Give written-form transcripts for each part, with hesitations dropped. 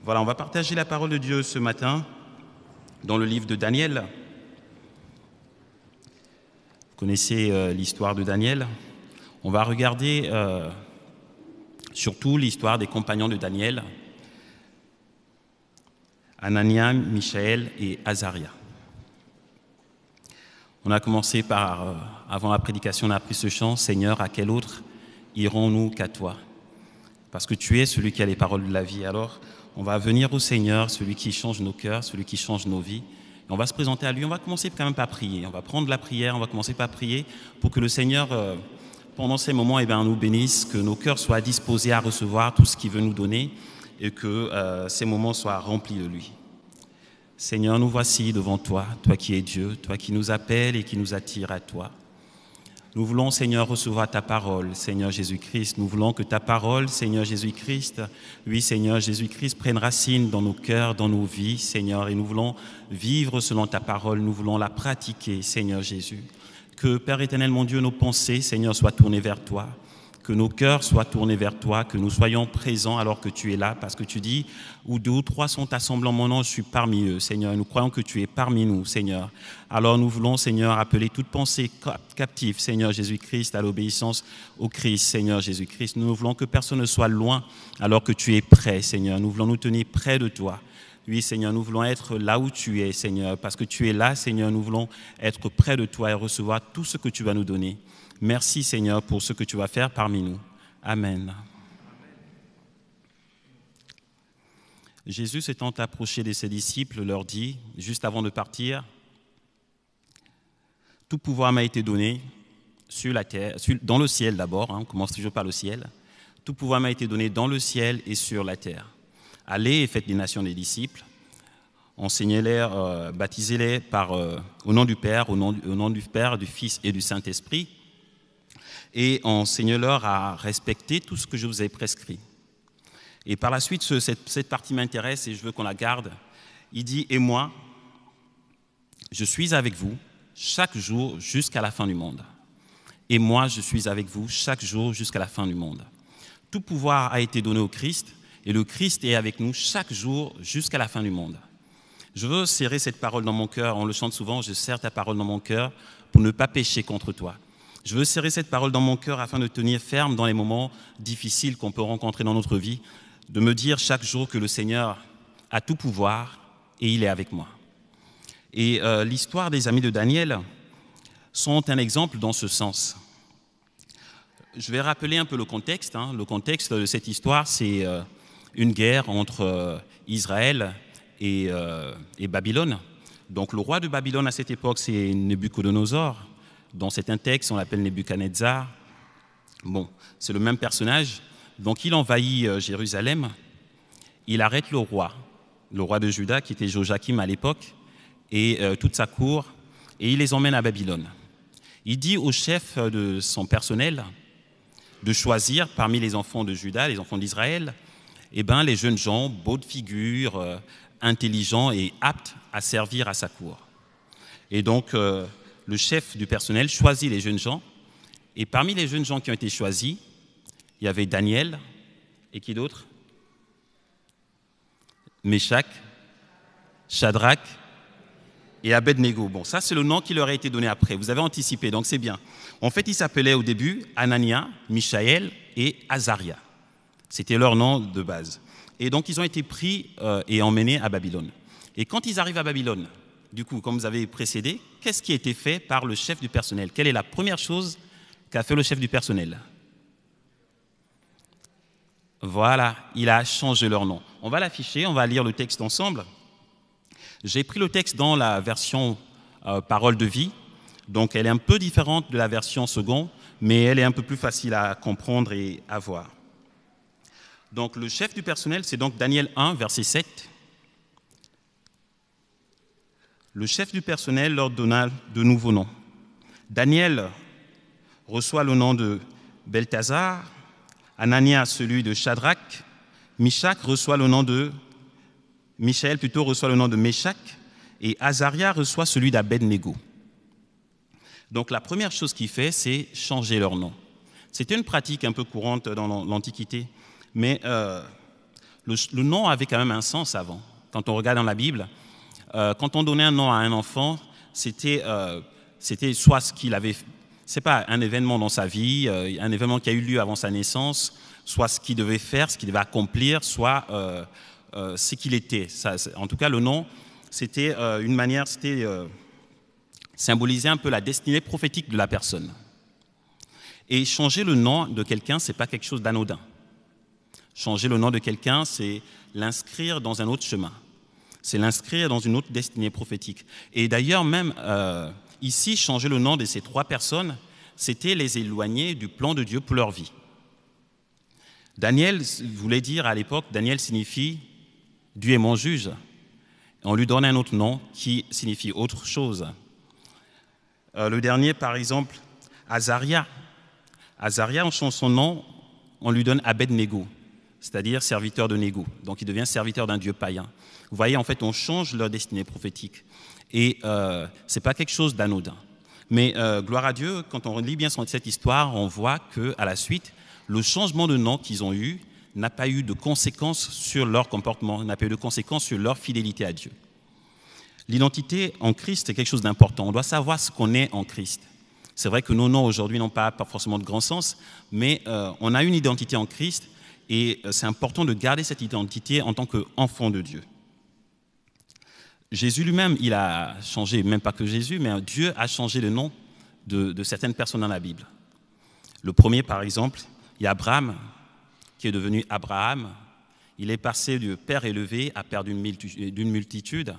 Voilà, on va partager la parole de Dieu ce matin dans le livre de Daniel. Vous connaissez l'histoire de Daniel. On va regarder surtout l'histoire des compagnons de Daniel, Anania, Michaël et Azaria. On a commencé par, avant la prédication, on a appris ce chant, « Seigneur, à quel autre irons-nous qu'à toi ?» Parce que tu es celui qui a les paroles de la vie. Alors, on va venir au Seigneur, celui qui change nos cœurs, celui qui change nos vies. Et on va se présenter à lui. On va commencer quand même par prier. On va prendre la prière, on va commencer par prier pour que le Seigneur, pendant ces moments, nous bénisse, que nos cœurs soient disposés à recevoir tout ce qu'il veut nous donner et que ces moments soient remplis de lui. Seigneur, nous voici devant toi, toi qui es Dieu, toi qui nous appelles et qui nous attire à toi. Nous voulons, Seigneur, recevoir ta parole, Seigneur Jésus-Christ. Nous voulons que ta parole, Seigneur Jésus-Christ, oui, Seigneur Jésus-Christ, prenne racine dans nos cœurs, dans nos vies, Seigneur. Et nous voulons vivre selon ta parole, nous voulons la pratiquer, Seigneur Jésus. Que, Père éternel, mon Dieu, nos pensées, Seigneur, soient tournées vers toi. Que nos cœurs soient tournés vers toi, que nous soyons présents alors que tu es là, parce que tu dis, où deux ou trois sont assemblés en mon nom, je suis parmi eux, Seigneur. Et nous croyons que tu es parmi nous, Seigneur. Alors nous voulons, Seigneur, appeler toute pensée captive, Seigneur Jésus-Christ, à l'obéissance au Christ, Seigneur Jésus-Christ. Nous voulons que personne ne soit loin alors que tu es près, Seigneur. Nous voulons nous tenir près de toi. Oui, Seigneur, nous voulons être là où tu es, Seigneur, parce que tu es là, Seigneur. Nous voulons être près de toi et recevoir tout ce que tu vas nous donner. Merci, Seigneur, pour ce que tu vas faire parmi nous. Amen. Jésus s'étant approché de ses disciples, leur dit, juste avant de partir, « Tout pouvoir m'a été donné sur la terre, dans le ciel d'abord, on commence toujours par le ciel. Tout pouvoir m'a été donné dans le ciel et sur la terre. Allez et faites des nations des disciples, enseignez-les, baptisez-les au nom du Père, au nom du Père, du Fils et du Saint-Esprit, et enseignez-leur à respecter tout ce que je vous ai prescrit. » Et par la suite, cette partie m'intéresse et je veux qu'on la garde. Il dit, « Et moi, je suis avec vous chaque jour jusqu'à la fin du monde. Et moi, je suis avec vous chaque jour jusqu'à la fin du monde. Tout pouvoir a été donné au Christ, et le Christ est avec nous chaque jour jusqu'à la fin du monde. » Je veux serrer cette parole dans mon cœur. On le chante souvent, « Je serre ta parole dans mon cœur pour ne pas pécher contre toi. » Je veux serrer cette parole dans mon cœur afin de tenir ferme dans les moments difficiles qu'on peut rencontrer dans notre vie, de me dire chaque jour que le Seigneur a tout pouvoir et il est avec moi. Et l'histoire des amis de Daniel sont un exemple dans ce sens. Je vais rappeler un peu le contexte. Le contexte de cette histoire, c'est une guerre entre Israël et Babylone. Donc le roi de Babylone à cette époque, c'est Nebuchadnezzar. Dans certains textes, on l'appelle Nebuchadnezzar. Bon, c'est le même personnage. Donc il envahit Jérusalem, il arrête le roi de Juda, qui était Joachim à l'époque, et toute sa cour, et il les emmène à Babylone. Il dit au chef de son personnel de choisir parmi les enfants de Juda, les enfants d'Israël, les jeunes gens, beaux de figure, intelligents et aptes à servir à sa cour. Et donc, le chef du personnel choisit les jeunes gens, et parmi les jeunes gens qui ont été choisis, il y avait Daniel, et qui d'autre? Meshach, Shadrach et Abednego. Bon, ça c'est le nom qui leur a été donné après, vous avez anticipé, donc c'est bien. En fait, ils s'appelaient au début Anania, Michaël et Azaria. C'était leur nom de base. Et donc ils ont été pris et emmenés à Babylone. Et quand ils arrivent à Babylone, du coup, comme vous avez précédé, qu'est-ce qui a été fait par le chef du personnel? Quelle est la première chose qu'a fait le chef du personnel? Voilà, il a changé leur nom. On va l'afficher, on va lire le texte ensemble. J'ai pris le texte dans la version Parole de vie, donc elle est un peu différente de la version second, mais elle est un peu plus facile à comprendre et à voir. Donc le chef du personnel, c'est donc Daniel 1, verset 7. Le chef du personnel leur donna de nouveaux noms. Daniel reçoit le nom de Belthazar, Anania celui de Shadrach, Michaël reçoit le nom de Meshach, et Azaria reçoit celui d'Abednego. Donc la première chose qu'il fait, c'est changer leur nom. C'était une pratique un peu courante dans l'Antiquité, mais le nom avait quand même un sens avant. Quand on regarde dans la Bible, quand on donnait un nom à un enfant, c'était soit ce qu'il avait, c'est pas un événement dans sa vie, un événement qui a eu lieu avant sa naissance, soit ce qu'il devait faire, ce qu'il devait accomplir, soit ce qu'il était. Ça, en tout cas, le nom, c'était une manière, c'était symboliser un peu la destinée prophétique de la personne. Et changer le nom de quelqu'un, c'est pas quelque chose d'anodin. Changer le nom de quelqu'un, c'est l'inscrire dans un autre chemin. C'est l'inscrire dans une autre destinée prophétique. Et d'ailleurs, même ici, changer le nom de ces 3 personnes, c'était les éloigner du plan de Dieu pour leur vie. Daniel voulait dire à l'époque, Daniel signifie « Dieu est mon juge ». On lui donne un autre nom qui signifie autre chose. Le dernier, par exemple, Azaria. Azaria, on change son nom, on lui donne Abed-Nego, c'est-à-dire serviteur de Négo. Donc il devient serviteur d'un dieu païen. Vous voyez, en fait, on change leur destinée prophétique. Et ce n'est pas quelque chose d'anodin. Mais gloire à Dieu, quand on lit bien cette histoire, on voit qu'à la suite, le changement de nom qu'ils ont eu n'a pas eu de conséquences sur leur comportement, n'a pas eu de conséquences sur leur fidélité à Dieu. L'identité en Christ est quelque chose d'important. On doit savoir ce qu'on est en Christ. C'est vrai que nos noms aujourd'hui n'ont pas forcément de grand sens, mais on a une identité en Christ et c'est important de garder cette identité en tant qu'enfant de Dieu. Jésus lui-même, il a changé, même pas que Jésus, mais Dieu a changé le nom de certaines personnes dans la Bible. Le premier, par exemple, il y a Abraham, qui est devenu Abraham. Il est passé de père élevé à père d'une multitude.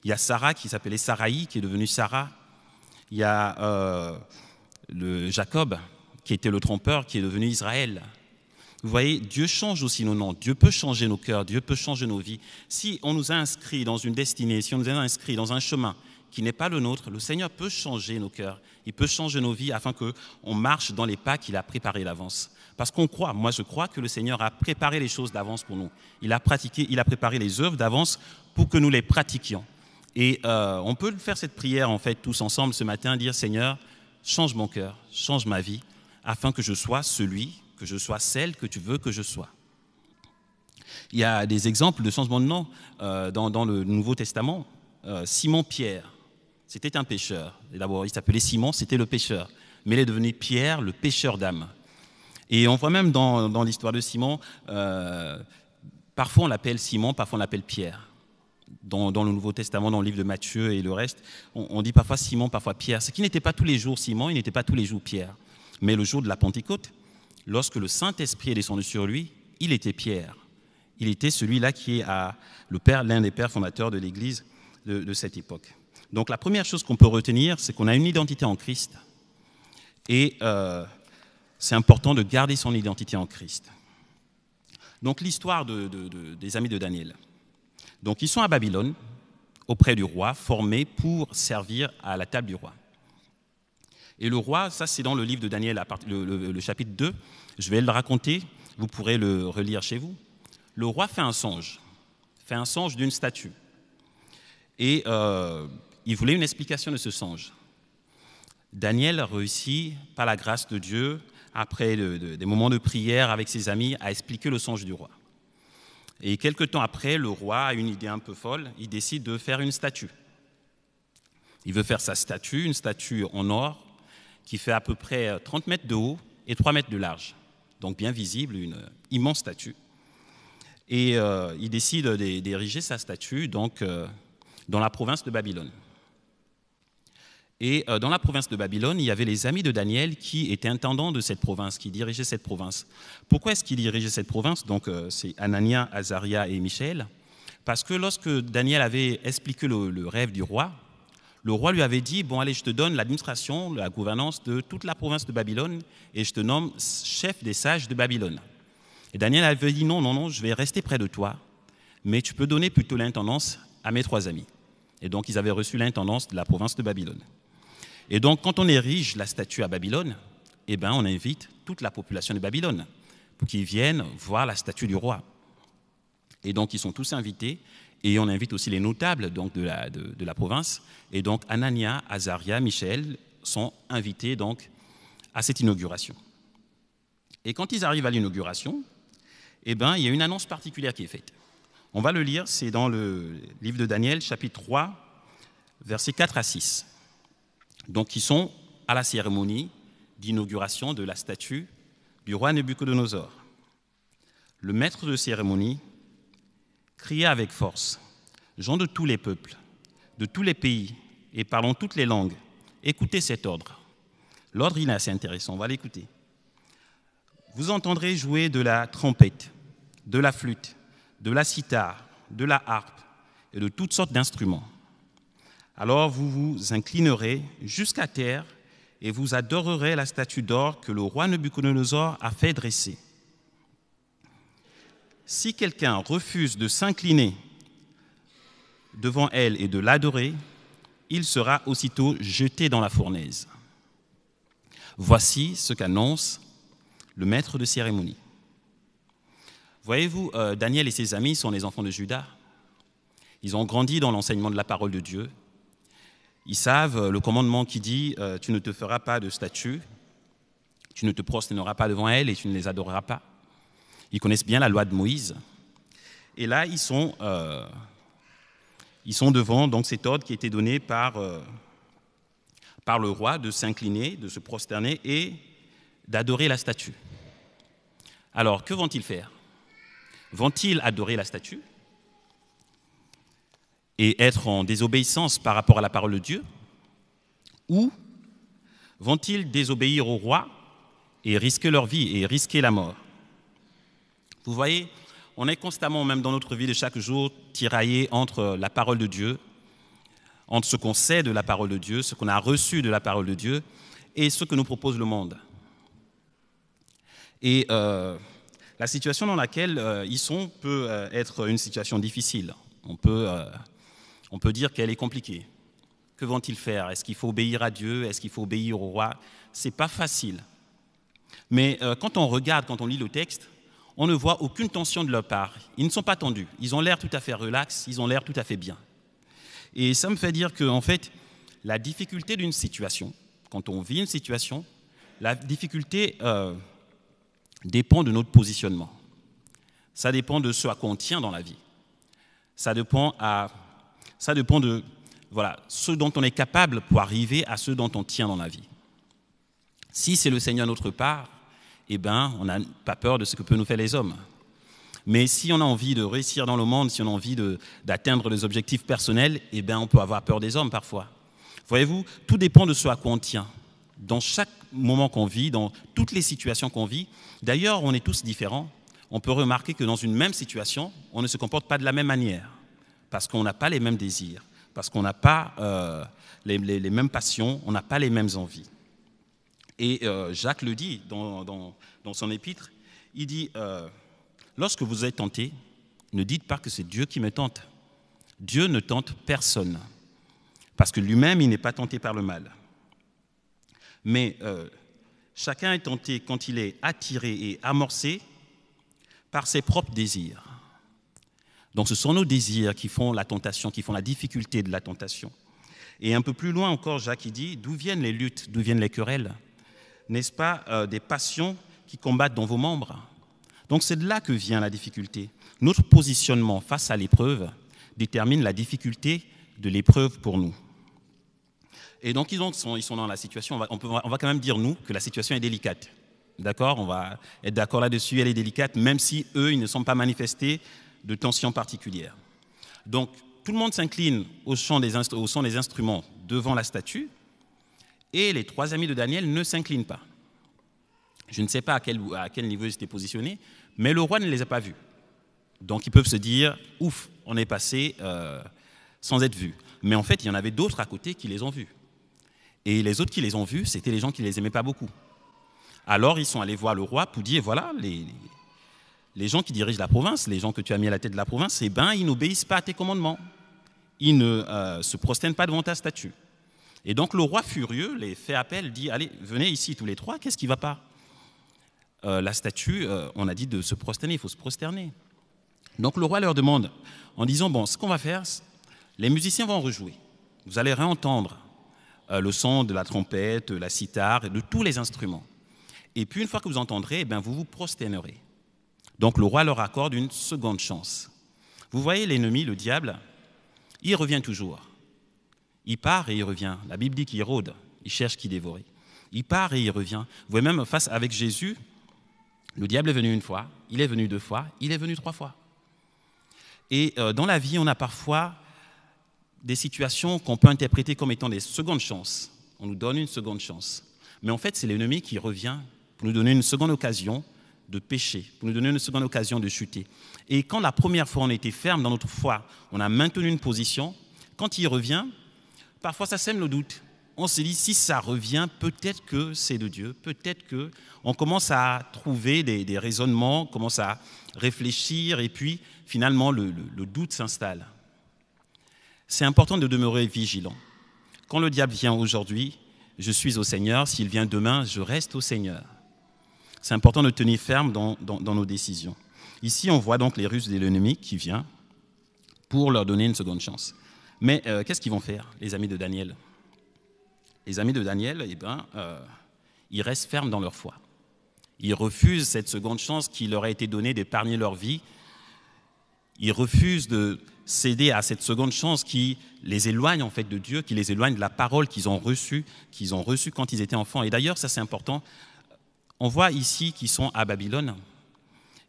Il y a Sarah, qui s'appelait Saraï, qui est devenue Sarah. Il y a le Jacob, qui était le trompeur, qui est devenu Israël. Vous voyez, Dieu change aussi nos noms. Dieu peut changer nos cœurs, Dieu peut changer nos vies. Si on nous a inscrits dans une destinée, si on nous a inscrits dans un chemin qui n'est pas le nôtre, le Seigneur peut changer nos cœurs. Il peut changer nos vies afin qu'on marche dans les pas qu'il a préparés d'avance. Parce qu'on croit, moi je crois que le Seigneur a préparé les choses d'avance pour nous. Il a préparé les œuvres d'avance pour que nous les pratiquions. Et on peut faire cette prière en fait tous ensemble ce matin, dire Seigneur, change mon cœur, change ma vie, afin que je sois celui, que je sois celle que tu veux que je sois. Il y a des exemples de changement de nom dans le Nouveau Testament. Simon-Pierre, c'était un pêcheur. D'abord, il s'appelait Simon, c'était le pêcheur. Mais il est devenu Pierre, le pêcheur d'âmes. Et on voit même dans l'histoire de Simon, parfois on l'appelle Simon, parfois on l'appelle Pierre. Dans le Nouveau Testament, dans le livre de Matthieu et le reste, on dit parfois Simon, parfois Pierre. Ce qui n'était pas tous les jours Simon, il n'était pas tous les jours Pierre. Mais le jour de la Pentecôte, lorsque le Saint-Esprit est descendu sur lui, il était Pierre. Il était celui-là qui est l'un des pères fondateurs de l'Église de cette époque. Donc la première chose qu'on peut retenir, c'est qu'on a une identité en Christ. Et c'est important de garder son identité en Christ. Donc l'histoire des amis de Daniel. Donc ils sont à Babylone, auprès du roi, formés pour servir à la table du roi. Et le roi, ça c'est dans le livre de Daniel, le chapitre 2, je vais le raconter, vous pourrez le relire chez vous. Le roi fait un songe d'une statue. Et il voulait une explication de ce songe. Daniel réussit, par la grâce de Dieu, après des moments de prière avec ses amis, à expliquer le songe du roi. Et quelque temps après, le roi a une idée un peu folle, il décide de faire une statue. Il veut faire sa statue, une statue en or, qui fait à peu près 30 mètres de haut et 3 mètres de large. Donc bien visible, une immense statue. Et il décide d'ériger sa statue donc, dans la province de Babylone. Et dans la province de Babylone, il y avait les amis de Daniel qui étaient intendants de cette province, qui dirigeaient cette province. Pourquoi est-ce qu'ils dirigeaient cette province? Donc c'est Anania, Azaria et Michaël. Parce que lorsque Daniel avait expliqué le rêve du roi, le roi lui avait dit, bon allez, je te donne l'administration, la gouvernance de toute la province de Babylone et je te nomme chef des sages de Babylone. Et Daniel avait dit, non, je vais rester près de toi, mais tu peux donner plutôt l'intendance à mes 3 amis. Et donc ils avaient reçu l'intendance de la province de Babylone. Et donc, quand on érige la statue à Babylone, eh ben, on invite toute la population de Babylone pour qu'ils viennent voir la statue du roi. Et donc, ils sont tous invités, et on invite aussi les notables donc, de la province. Et donc, Anania, Azaria, Michaël sont invités donc, à cette inauguration. Et quand ils arrivent à l'inauguration, eh bien, il y a une annonce particulière qui est faite. On va le lire, c'est dans le livre de Daniel, chapitre 3, versets 4 à 6. Donc, ils sont à la cérémonie d'inauguration de la statue du roi Nabuchodonosor. Le maître de cérémonie cria avec force: « Gens de tous les peuples, de tous les pays et parlant toutes les langues, écoutez cet ordre. » L'ordre, il est assez intéressant, on va l'écouter. « Vous entendrez jouer de la trompette, de la flûte, de la cithare, de la harpe et de toutes sortes d'instruments. Alors vous vous inclinerez jusqu'à terre et vous adorerez la statue d'or que le roi Nabuchodonosor a fait dresser. Si quelqu'un refuse de s'incliner devant elle et de l'adorer, il sera aussitôt jeté dans la fournaise. Voici ce qu'annonce le maître de cérémonie. » Voyez-vous, Daniel et ses amis sont les enfants de Juda. Ils ont grandi dans l'enseignement de la parole de Dieu. Ils savent le commandement qui dit « Tu ne te feras pas de statue, tu ne te prosterneras pas devant elle et tu ne les adoreras pas. » Ils connaissent bien la loi de Moïse. Et là, ils sont devant donc, cet ordre qui a été donné par le roi de s'incliner, de se prosterner et d'adorer la statue. Alors, que vont-ils faire? Vont-ils adorer la statue et être en désobéissance par rapport à la parole de Dieu? Ou vont-ils désobéir au roi et risquer leur vie et risquer la mort? Vous voyez, on est constamment, même dans notre vie de chaque jour, tiraillé entre la parole de Dieu, entre ce qu'on sait de la parole de Dieu, ce qu'on a reçu de la parole de Dieu, et ce que nous propose le monde. Et la situation dans laquelle ils sont peut être une situation difficile. On peut dire qu'elle est compliquée. Que vont-ils faire? Est-ce qu'il faut obéir à Dieu? Est-ce qu'il faut obéir au roi? Ce n'est pas facile. Mais quand on regarde, quand on lit le texte, on ne voit aucune tension de leur part. Ils ne sont pas tendus. Ils ont l'air tout à fait relax, ils ont l'air tout à fait bien. Et ça me fait dire qu'en fait, la difficulté d'une situation, quand on vit une situation, la difficulté dépend de notre positionnement. Ça dépend de ce à quoi on tient dans la vie. Ça dépend de ce dont on est capable pour arriver à ce dont on tient dans la vie. Si c'est le Seigneur notre part, eh ben, on n'a pas peur de ce que peuvent nous faire les hommes. Mais si on a envie de réussir dans le monde, si on a envie d'atteindre des objectifs personnels, eh ben, on peut avoir peur des hommes parfois. Voyez-vous, tout dépend de ce à quoi on tient. Dans chaque moment qu'on vit, dans toutes les situations qu'on vit, d'ailleurs, on est tous différents. On peut remarquer que dans une même situation, on ne se comporte pas de la même manière, parce qu'on n'a pas les mêmes désirs, parce qu'on n'a pas les mêmes passions, on n'a pas les mêmes envies. Et Jacques le dit dans son épître, il dit lorsque vous êtes tentés, ne dites pas que c'est Dieu qui me tente. Dieu ne tente personne, parce que lui-même, il n'est pas tenté par le mal. Mais chacun est tenté quand il est attiré et amorcé par ses propres désirs. Donc ce sont nos désirs qui font la tentation, qui font la difficulté de la tentation. Et un peu plus loin encore, Jacques il dit, d'où viennent les luttes, d'où viennent les querelles? N'est-ce pas des passions qui combattent dans vos membres? Donc c'est de là que vient la difficulté. Notre positionnement face à l'épreuve détermine la difficulté de l'épreuve pour nous. Et donc ils sont dans la situation, on va quand même dire nous que la situation est délicate. D'accord? On va être d'accord là-dessus, elle est délicate, même si eux, ils ne sont pas manifestés de tension particulière. Donc tout le monde s'incline au son des instruments devant la statue, et les trois amis de Daniel ne s'inclinent pas. Je ne sais pas à quel niveau ils étaient positionnés, mais le roi ne les a pas vus. Donc ils peuvent se dire, ouf, on est passé sans être vus. Mais en fait, il y en avait d'autres à côté qui les ont vus. Et les autres qui les ont vus, c'était les gens qui ne les aimaient pas beaucoup. Alors ils sont allés voir le roi pour dire, voilà, les gens qui dirigent la province, les gens que tu as mis à la tête de la province, eh ben, ils n'obéissent pas à tes commandements. Ils ne se prosternent pas devant ta statue. Et donc le roi furieux les fait appel, dit, allez, venez ici tous les trois, qu'est-ce qui ne va pas? La statue, on a dit de se prosterner, il faut se prosterner. Donc le roi leur demande, en disant, bon, ce qu'on va faire, les musiciens vont rejouer. Vous allez réentendre le son de la trompette, de la cithare, et de tous les instruments. Et puis une fois que vous entendrez, eh bien, vous vous prosternerez. Donc le roi leur accorde une seconde chance. Vous voyez l'ennemi, le diable, il revient toujours. Il part et il revient. La Bible dit qu'il rôde, il cherche qui dévorer. Il part et il revient. Vous voyez même face avec Jésus, le diable est venu une fois, il est venu 2 fois, il est venu 3 fois. Et dans la vie, on a parfois des situations qu'on peut interpréter comme étant des secondes chances. On nous donne une seconde chance. Mais en fait, c'est l'ennemi qui revient pour nous donner une seconde occasion de pécher, pour nous donner une seconde occasion de chuter. Et quand la première fois on était ferme dans notre foi, on a maintenu une position, quand il revient, parfois ça sème le doute. On se dit, si ça revient, peut-être que c'est de Dieu, peut-être qu'on commence à trouver des raisonnements, on commence à réfléchir, et puis finalement le doute s'installe. C'est important de demeurer vigilant. Quand le diable vient aujourd'hui, je suis au Seigneur, s'il vient demain, je reste au Seigneur. C'est important de tenir ferme dans nos décisions. Ici, on voit donc les ruses de l'ennemi qui vient pour leur donner une seconde chance. Mais qu'est-ce qu'ils vont faire, les amis de Daniel ? Les amis de Daniel, ils restent fermes dans leur foi. Ils refusent cette seconde chance qui leur a été donnée d'épargner leur vie. Ils refusent de céder à cette seconde chance qui les éloigne en fait de Dieu, qui les éloigne de la parole qu'ils ont reçue quand ils étaient enfants. Et d'ailleurs, ça c'est important. On voit ici qu'ils sont à Babylone.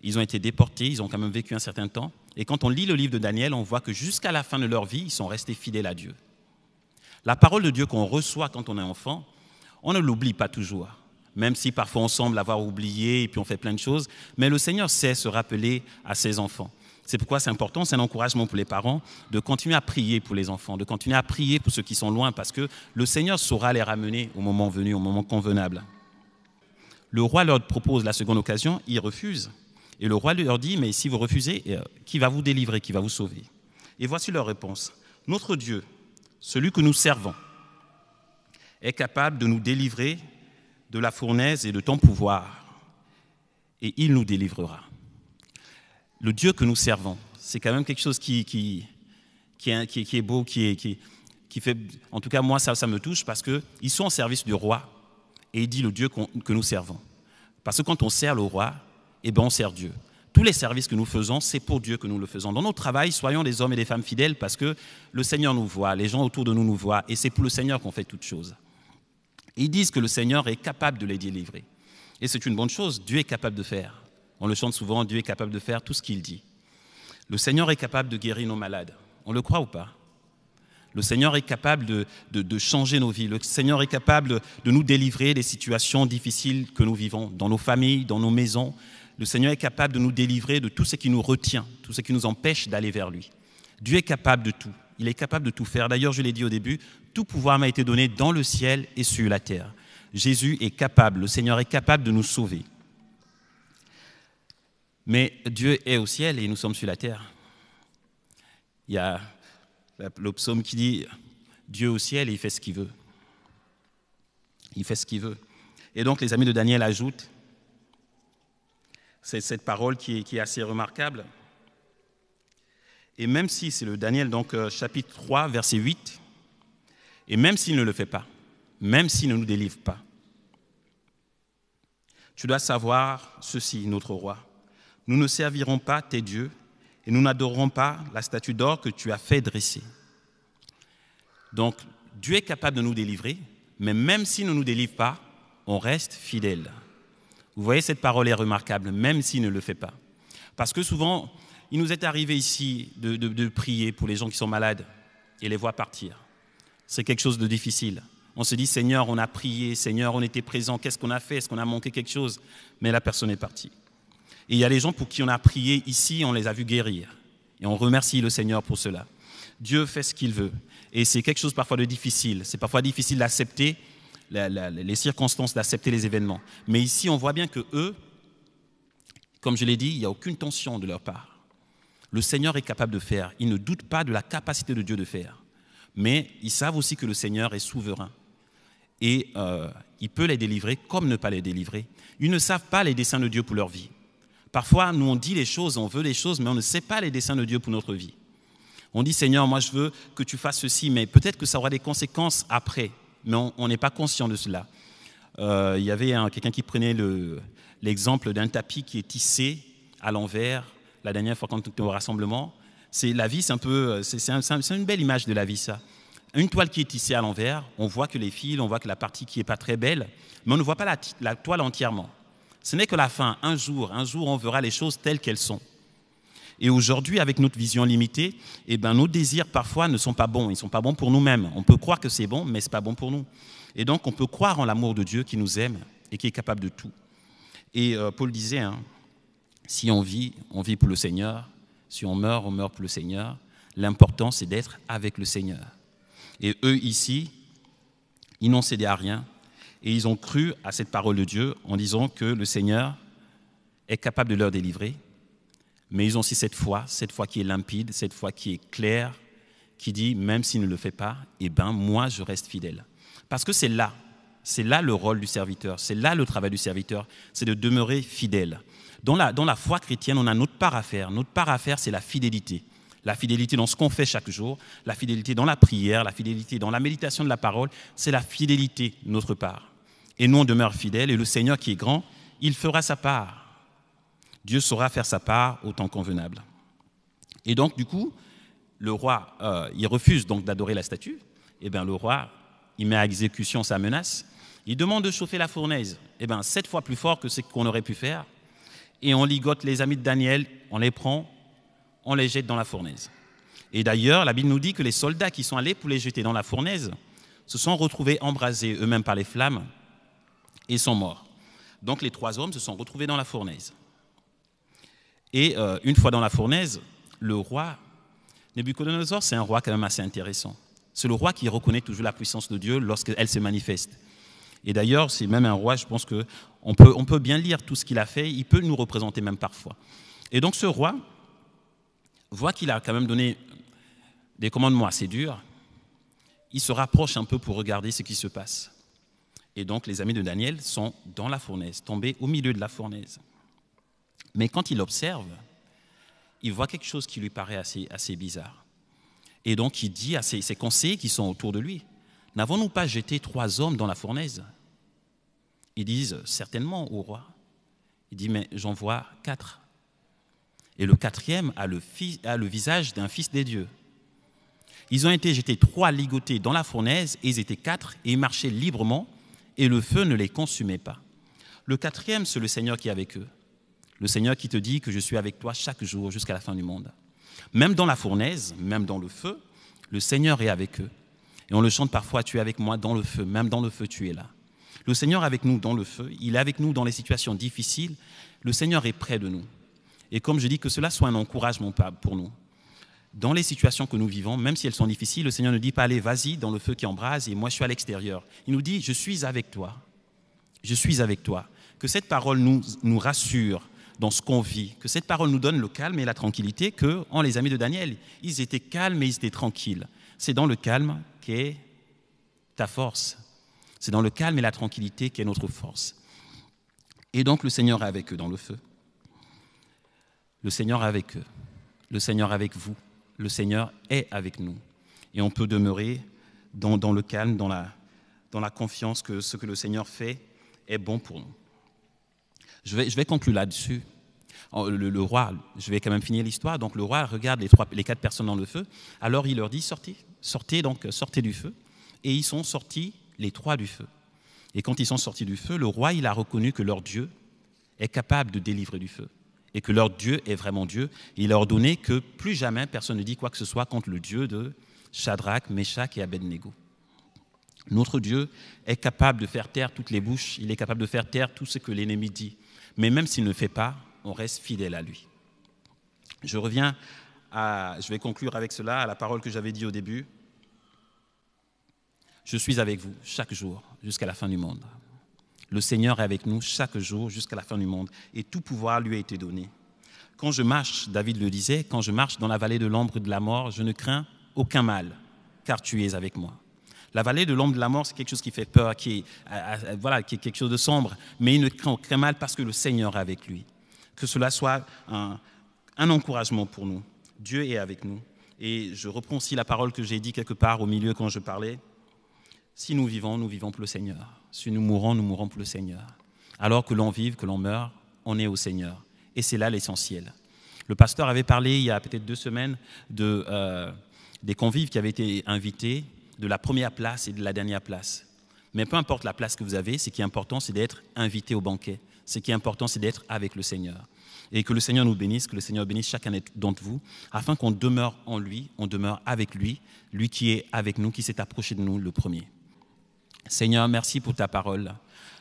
Ils ont été déportés, ils ont quand même vécu un certain temps. Et quand on lit le livre de Daniel, on voit que jusqu'à la fin de leur vie, ils sont restés fidèles à Dieu. La parole de Dieu qu'on reçoit quand on est enfant, on ne l'oublie pas toujours. Même si parfois on semble l'avoir oublié et puis on fait plein de choses. Mais le Seigneur sait se rappeler à ses enfants. C'est pourquoi c'est important, c'est un encouragement pour les parents de continuer à prier pour les enfants, de continuer à prier pour ceux qui sont loin, parce que le Seigneur saura les ramener au moment venu, au moment convenable. Le roi leur propose la seconde occasion, ils refusent. Et le roi leur dit, mais si vous refusez, qui va vous délivrer, qui va vous sauver ? Et voici leur réponse. Notre Dieu, celui que nous servons, est capable de nous délivrer de la fournaise et de ton pouvoir, et il nous délivrera. Le Dieu que nous servons, c'est quand même quelque chose qui est beau, qui fait, en tout cas moi ça me touche, parce qu'ils sont en service du roi, et il dit le Dieu que nous servons. Parce que quand on sert le roi, on sert Dieu. Tous les services que nous faisons, c'est pour Dieu que nous le faisons. Dans notre travail, soyons des hommes et des femmes fidèles, parce que le Seigneur nous voit, les gens autour de nous voient, et c'est pour le Seigneur qu'on fait toutes choses. Ils disent que le Seigneur est capable de les délivrer. Et c'est une bonne chose, Dieu est capable de faire. On le chante souvent, Dieu est capable de faire tout ce qu'il dit. Le Seigneur est capable de guérir nos malades. On le croit ou pas ? Le Seigneur est capable de changer nos vies. Le Seigneur est capable de nous délivrer des situations difficiles que nous vivons, dans nos familles, dans nos maisons. Le Seigneur est capable de nous délivrer de tout ce qui nous retient, tout ce qui nous empêche d'aller vers lui. Dieu est capable de tout. Il est capable de tout faire. D'ailleurs, je l'ai dit au début, tout pouvoir m'a été donné dans le ciel et sur la terre. Jésus est capable, le Seigneur est capable de nous sauver. Mais Dieu est au ciel et nous sommes sur la terre. Il y a le psaume qui dit « Dieu au ciel et il fait ce qu'il veut ». Il fait ce qu'il veut. Et donc les amis de Daniel ajoutent, c'est cette parole qui est assez remarquable. Et même si, c'est le Daniel, donc chapitre 3, verset 8, et même s'il ne le fait pas, même s'il ne nous délivre pas, tu dois savoir ceci, notre roi. Nous ne servirons pas tes dieux et nous n'adorerons pas la statue d'or que tu as fait dresser. Donc, Dieu est capable de nous délivrer, mais même s'il ne nous délivre pas, on reste fidèle. Vous voyez, cette parole est remarquable, même s'il ne le fait pas. Parce que souvent, il nous est arrivé ici de prier pour les gens qui sont malades et les voir partir. C'est quelque chose de difficile. On se dit, Seigneur, on a prié, Seigneur, on était présent, qu'est-ce qu'on a fait ? Est-ce qu'on a manqué quelque chose ? Mais la personne est partie. Et il y a des gens pour qui on a prié ici, on les a vus guérir. Et on remercie le Seigneur pour cela. Dieu fait ce qu'il veut. Et c'est quelque chose parfois de difficile. C'est parfois difficile d'accepter les circonstances, d'accepter les événements. Mais ici, on voit bien que eux, comme je l'ai dit, il n'y a aucune tension de leur part. Le Seigneur est capable de faire. Ils ne doutent pas de la capacité de Dieu de faire. Mais ils savent aussi que le Seigneur est souverain. Et il peut les délivrer comme ne pas les délivrer. Ils ne savent pas les desseins de Dieu pour leur vie. Parfois, nous, on dit les choses, on veut les choses, mais on ne sait pas les desseins de Dieu pour notre vie. On dit, Seigneur, moi je veux que tu fasses ceci, mais peut-être que ça aura des conséquences après. Mais on n'est pas conscient de cela. Il y avait quelqu'un qui prenait l'exemple d'un tapis qui est tissé à l'envers, la dernière fois quand on était au rassemblement. La vie, c'est un peu, c'est une belle image de la vie, ça. Une toile qui est tissée à l'envers, on voit que les fils, on voit que la partie qui n'est pas très belle, mais on ne voit pas la toile entièrement. Ce n'est que la fin. Un jour, on verra les choses telles qu'elles sont. Et aujourd'hui, avec notre vision limitée, eh ben, nos désirs parfois ne sont pas bons. Ils ne sont pas bons pour nous-mêmes. On peut croire que c'est bon, mais ce n'est pas bon pour nous. Et donc, on peut croire en l'amour de Dieu qui nous aime et qui est capable de tout. Et Paul disait, hein, si on vit pour le Seigneur. Si on meurt pour le Seigneur. L'important, c'est d'être avec le Seigneur. Et eux, ici, ils n'ont cédé à rien. Et ils ont cru à cette parole de Dieu en disant que le Seigneur est capable de leur délivrer. Mais ils ont aussi cette foi qui est limpide, cette foi qui est claire, qui dit, même s'il ne le fait pas, eh ben, moi, je reste fidèle. Parce que c'est là le rôle du serviteur, c'est là le travail du serviteur, c'est de demeurer fidèle. Dans la foi chrétienne, on a notre part à faire. Notre part à faire, c'est la fidélité. La fidélité dans ce qu'on fait chaque jour, la fidélité dans la prière, la fidélité dans la méditation de la parole, c'est la fidélité de notre part. Et nous, on demeure fidèles, et le Seigneur qui est grand, il fera sa part. Dieu saura faire sa part au temps convenable. Et donc, du coup, le roi, il refuse donc d'adorer la statue. Et bien, le roi, il met à exécution sa menace. Il demande de chauffer la fournaise. Et bien, 7 fois plus fort que ce qu'on aurait pu faire. Et on ligote les amis de Daniel, on les prend, on les jette dans la fournaise. Et d'ailleurs, la Bible nous dit que les soldats qui sont allés pour les jeter dans la fournaise se sont retrouvés embrasés eux-mêmes par les flammes et sont morts. Donc, les 3 hommes se sont retrouvés dans la fournaise. Et une fois dans la fournaise, le roi, Nabuchodonosor, c'est un roi quand même assez intéressant. C'est le roi qui reconnaît toujours la puissance de Dieu lorsqu'elle se manifeste. Et d'ailleurs, c'est même un roi, je pense qu'on peut bien lire tout ce qu'il a fait, il peut nous représenter même parfois. Et donc ce roi voit qu'il a quand même donné des commandements assez durs, il se rapproche un peu pour regarder ce qui se passe. Et donc les amis de Daniel sont dans la fournaise, tombés au milieu de la fournaise. Mais quand il observe, il voit quelque chose qui lui paraît assez bizarre. Et donc il dit à ses conseillers qui sont autour de lui, « N'avons-nous pas jeté 3 hommes dans la fournaise ?» Ils disent, « Certainement, au roi. » Il dit, « Mais j'en vois 4. Et le 4e a le visage d'un fils des dieux. » Ils ont été jetés 3 ligotés dans la fournaise, et ils étaient 4, et ils marchaient librement, et le feu ne les consumait pas. Le 4e, c'est le Seigneur qui est avec eux. Le Seigneur qui te dit que je suis avec toi chaque jour jusqu'à la fin du monde. Même dans la fournaise, même dans le feu, le Seigneur est avec eux. Et on le chante parfois, tu es avec moi dans le feu, même dans le feu tu es là. Le Seigneur est avec nous dans le feu, il est avec nous dans les situations difficiles, le Seigneur est près de nous. Et comme je dis, que cela soit un encouragement pour nous. Dans les situations que nous vivons, même si elles sont difficiles, le Seigneur ne dit pas, allez, vas-y dans le feu qui embrase et moi je suis à l'extérieur. Il nous dit, je suis avec toi. Je suis avec toi. Que cette parole nous rassure dans ce qu'on vit, que cette parole nous donne le calme et la tranquillité que, en les amis de Daniel, ils étaient calmes et ils étaient tranquilles. C'est dans le calme qu'est ta force. C'est dans le calme et la tranquillité qu'est notre force. Et donc le Seigneur est avec eux dans le feu. Le Seigneur est avec eux. Le Seigneur est avec vous. Le Seigneur est avec nous. Et on peut demeurer dans le calme, dans la confiance que ce que le Seigneur fait est bon pour nous. Je vais conclure là-dessus. Le roi, je vais quand même finir l'histoire. Donc le roi regarde les 4 personnes dans le feu. Alors il leur dit, sortez du feu. Et ils sont sortis, les 3 du feu. Et quand ils sont sortis du feu, le roi, il a reconnu que leur Dieu est capable de délivrer du feu. Et que leur Dieu est vraiment Dieu. Et il a ordonné que plus jamais personne ne dit quoi que ce soit contre le Dieu de Shadrach, Meshach et Abednego. Notre Dieu est capable de faire taire toutes les bouches. Il est capable de faire taire tout ce que l'ennemi dit. Mais même s'il ne le fait pas, on reste fidèle à lui. Je vais conclure avec cela, à la parole que j'avais dit au début. Je suis avec vous chaque jour jusqu'à la fin du monde. Le Seigneur est avec nous chaque jour jusqu'à la fin du monde. Et tout pouvoir lui a été donné. Quand je marche, David le disait, quand je marche dans la vallée de l'ombre de la mort, je ne crains aucun mal, car tu es avec moi. La vallée de l'ombre de la mort, c'est quelque chose qui fait peur, qui est quelque chose de sombre, mais il ne craint aucun mal parce que le Seigneur est avec lui. Que cela soit un encouragement pour nous. Dieu est avec nous. Et je reprends aussi la parole que j'ai dit quelque part au milieu quand je parlais. Si nous vivons pour le Seigneur. Si nous mourons pour le Seigneur. Alors que l'on vive, que l'on meurt, on est au Seigneur. Et c'est là l'essentiel. Le pasteur avait parlé il y a peut-être 2 semaines des convives qui avaient été invités, de la première place et de la dernière place. Mais peu importe la place que vous avez, ce qui est important, c'est d'être invité au banquet. Ce qui est important, c'est d'être avec le Seigneur. Et que le Seigneur nous bénisse, que le Seigneur bénisse chacun d'entre vous, afin qu'on demeure en lui, on demeure avec lui, lui qui est avec nous, qui s'est approché de nous le premier. Seigneur, merci pour ta parole.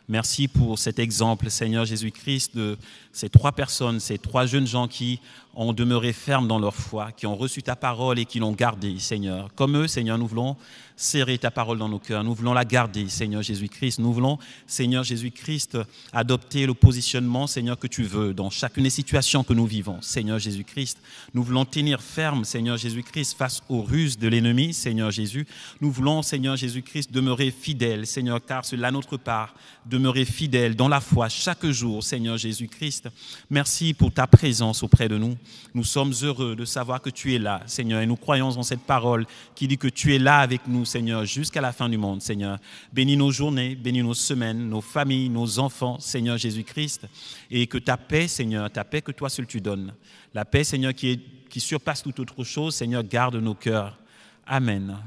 Merci pour cet exemple, Seigneur Jésus-Christ, de ces 3 personnes, ces 3 jeunes gens qui ont demeuré fermes dans leur foi, qui ont reçu ta parole et qui l'ont gardée, Seigneur. Comme eux, Seigneur, nous voulons serrer ta parole dans nos cœurs. Nous voulons la garder, Seigneur Jésus-Christ. Nous voulons, Seigneur Jésus-Christ, adopter le positionnement, Seigneur, que tu veux dans chacune des situations que nous vivons, Seigneur Jésus-Christ. Nous voulons tenir ferme, Seigneur Jésus-Christ, face aux ruses de l'ennemi, Seigneur Jésus. Nous voulons, Seigneur Jésus-Christ, demeurer fidèles, Seigneur, car c'est là notre part, demeurer fidèles dans la foi chaque jour, Seigneur Jésus-Christ. Merci pour ta présence auprès de nous. Nous sommes heureux de savoir que tu es là, Seigneur, et nous croyons en cette parole qui dit que tu es là avec nous, Seigneur, jusqu'à la fin du monde, Seigneur. Bénis nos journées, bénis nos semaines, nos familles, nos enfants, Seigneur Jésus-Christ, et que ta paix, Seigneur, ta paix que toi seul tu donnes, la paix, Seigneur, qui surpasse toute autre chose, Seigneur, garde nos cœurs. Amen.